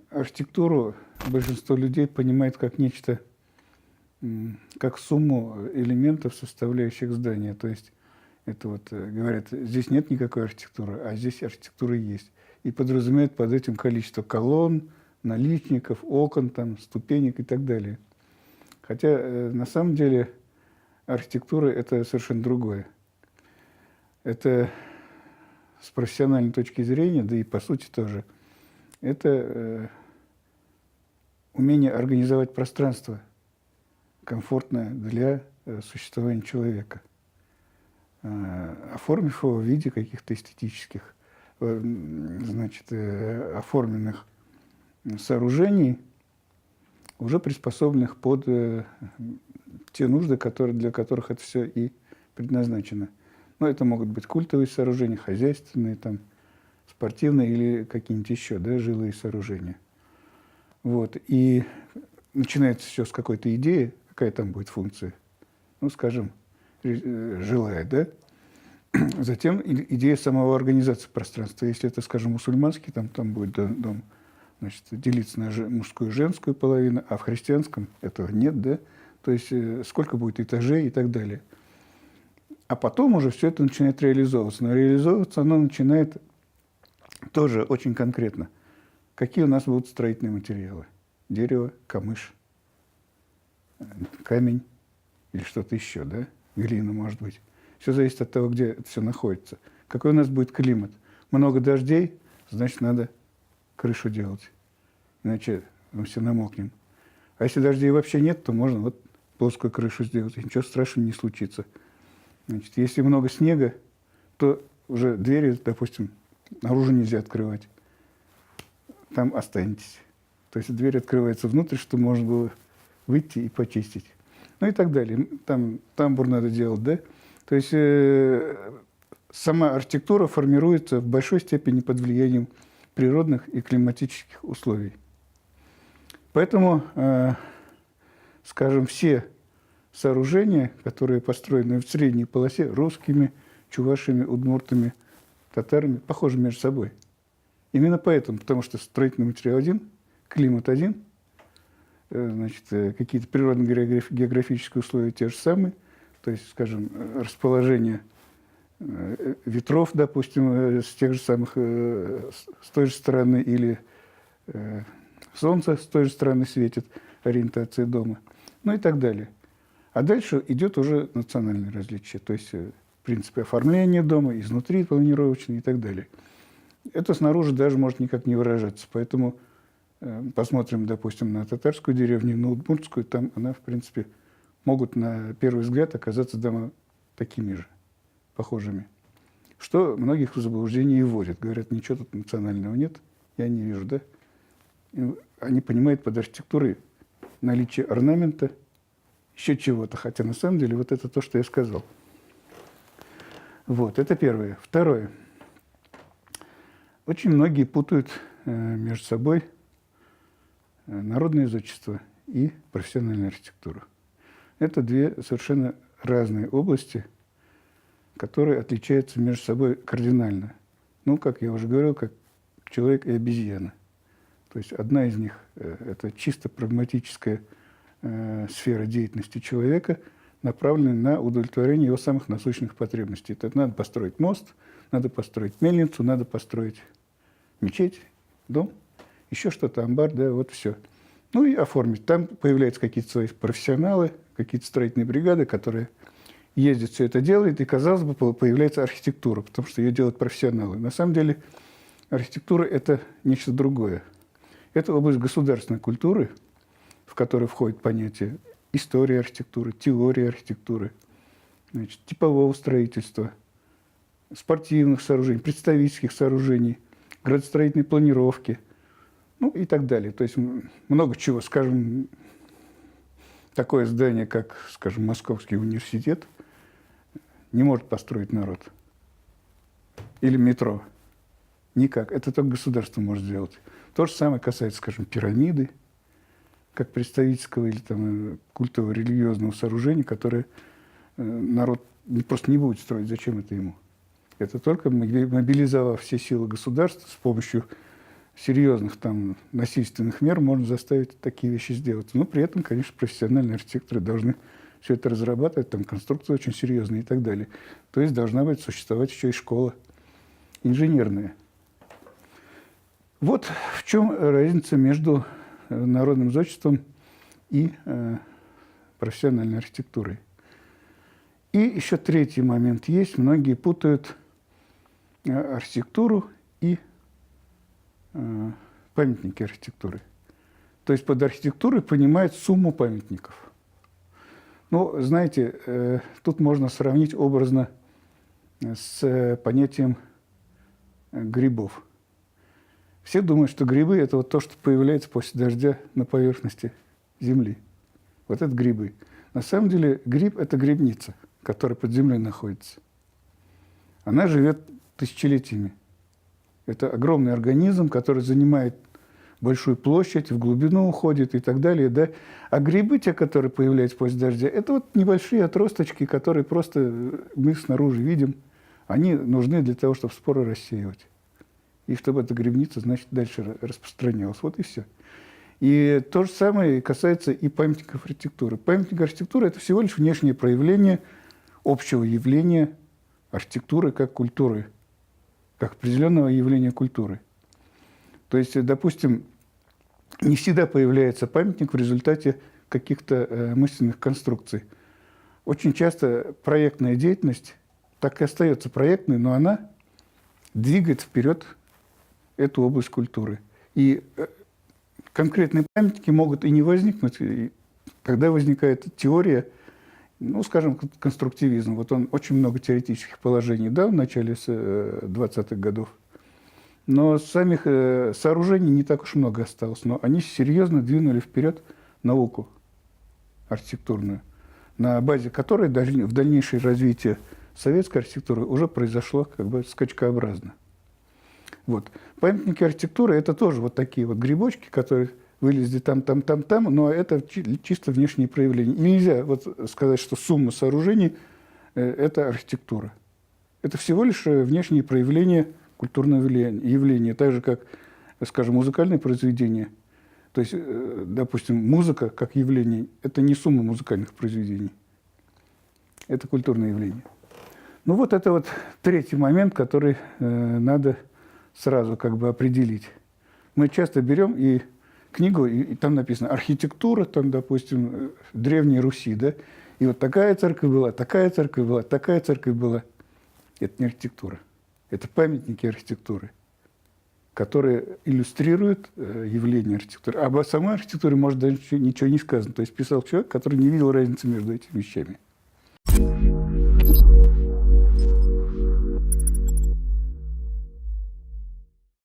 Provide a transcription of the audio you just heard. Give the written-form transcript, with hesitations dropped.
Архитектуру большинство людей понимает как нечто, как сумму элементов, составляющих здание. То есть это вот говорят, здесь нет никакой архитектуры, а здесь архитектура есть. И подразумевают под этим количество колонн, наличников, окон, там, ступенек и так далее. Хотя на самом деле архитектура – это совершенно другое. Это с профессиональной точки зрения, да и по сути тоже, это умение организовать пространство, комфортное для существования человека, оформив его в виде каких-то эстетических, значит, оформленных сооружений, уже приспособленных под те нужды, для которых это все и предназначено. Но это могут быть культовые сооружения, хозяйственные, там, спортивные или какие-нибудь еще, да, жилые сооружения. Вот. И начинается все с какой-то идеи, какая там будет функция. Ну, скажем, жилая, да? Затем идея самого организации пространства. Если это, скажем, мусульманский, там будет дом, значит, делиться на мужскую и женскую половину, а в христианском этого нет, да? То есть сколько будет этажей и так далее. А потом уже все это начинает реализовываться. Но реализовываться оно начинает тоже очень конкретно. Какие у нас будут строительные материалы? Дерево, камыш, камень или что-то еще, да? Глина, может быть. Все зависит от того, где это все находится. Какой у нас будет климат? Много дождей, значит, надо крышу делать. Иначе мы все намокнем. А если дождей вообще нет, то можно вот плоскую крышу сделать, и ничего страшного не случится. Значит, если много снега, то уже двери, допустим, наружу нельзя открывать. Там останетесь. То есть дверь открывается внутрь, чтобы можно было выйти и почистить. Ну и так далее. Там тамбур надо делать, да? То есть сама архитектура формируется в большой степени под влиянием природных и климатических условий. Поэтому, скажем, все сооружения, которые построены в средней полосе русскими, чувашами, удмуртами, татарами, похожи между собой. Именно поэтому, потому что строительный материал один, климат один, значит, какие-то природно-географические условия те же самые, то есть, скажем, расположение ветров, допустим, с тех же самых, с той же стороны, или солнце с той же стороны светит, ориентация дома, ну и так далее. А дальше идет уже национальное различие, то есть, в принципе, оформление дома, изнутри планировочное и так далее. Это снаружи даже может никак не выражаться, поэтому посмотрим, допустим, на татарскую деревню, на удмуртскую, там она, в принципе, могут на первый взгляд оказаться дома такими же, похожими. Что многих в заблуждение и вводит. Говорят, ничего тут национального нет, я не вижу, да? И они понимают под архитектурой наличие орнамента, еще чего-то, хотя на самом деле вот это то, что я сказал. Вот, это первое. Второе. Очень многие путают между собой народное зодчество и профессиональную архитектуру. Это две совершенно разные области, которые отличаются между собой кардинально. Ну, как я уже говорил, как человек и обезьяна. То есть одна из них – это чисто прагматическая сфера деятельности человека, направленная на удовлетворение его самых насущных потребностей. Это надо построить мост, надо построить мельницу, надо построить мечеть, дом, еще что-то, амбар, да, вот все. Ну и оформить. Там появляются какие-то свои профессионалы, какие-то строительные бригады, которые ездят, все это делают, и, казалось бы, появляется архитектура, потому что ее делают профессионалы. На самом деле архитектура – это нечто другое. Это область государственной культуры, в которой входит понятие истории архитектуры, теории архитектуры, значит, типового строительства, спортивных сооружений, представительских сооружений, градостроительной планировки, ну и так далее. То есть много чего. Скажем, такое здание, как, скажем, Московский университет, не может построить народ. Или метро. Никак. Это только государство может сделать. То же самое касается, скажем, пирамиды, как представительского или там, культового религиозного сооружения, которое народ просто не будет строить. Зачем это ему? Это только мобилизовав все силы государства с помощью серьезных там насильственных мер можно заставить такие вещи сделать. Но при этом, конечно, профессиональные архитекторы должны все это разрабатывать, там конструкции очень серьезные и так далее. То есть должна быть существовать еще и школа инженерная. Вот в чем разница между народным зодчеством и профессиональной архитектурой. И еще третий момент есть. Многие путают архитектуру и памятники архитектуры. То есть под архитектурой понимают сумму памятников. Ну, знаете, тут можно сравнить образно с понятием грибов. Все думают, что грибы – это вот то, что появляется после дождя на поверхности земли. Вот это грибы. На самом деле гриб – это грибница, которая под землей находится. Она живет тысячелетиями. Это огромный организм, который занимает большую площадь, в глубину уходит и так далее. Да? А грибы, те, которые появляются после дождя, это вот небольшие отросточки, которые просто мы снаружи видим. Они нужны для того, чтобы споры рассеивать. И чтобы эта грибница, значит, дальше распространялась. Вот и все. И то же самое касается и памятников архитектуры. Памятник архитектуры – это всего лишь внешнее проявление общего явления архитектуры как культуры, как определенного явления культуры. То есть, допустим, не всегда появляется памятник в результате каких-то мысленных конструкций. Очень часто проектная деятельность так и остается проектной, но она двигает вперед эту область культуры. И конкретные памятники могут и не возникнуть, когда возникает теория, ну, скажем, конструктивизм. Вот он очень много теоретических положений дал в начале 20-х годов. Но самих сооружений не так уж много осталось. Но они серьезно двинули вперед науку архитектурную, на базе которой в дальнейшее развитие советской архитектуры уже произошло как бы скачкообразно. Вот. Памятники архитектуры – это тоже вот такие вот грибочки, которые вылезли там, но это чисто внешние проявления. И нельзя вот сказать, что сумма сооружений – это архитектура. Это всего лишь внешние проявления культурного явления, так же, как, скажем, музыкальное произведение. То есть, допустим, музыка как явление – это не сумма музыкальных произведений. Это культурное явление. Ну вот это вот третий момент, который надо сразу как бы определить. Мы часто берем и книгу, и там написано «Архитектура», там, допустим, Древней Руси, да? И вот такая церковь была, такая церковь была, такая церковь была. Это не архитектура. Это памятники архитектуры, которые иллюстрируют явление архитектуры. Об самой архитектуре, может, даже ничего не сказано. То есть писал человек, который не видел разницы между этими вещами.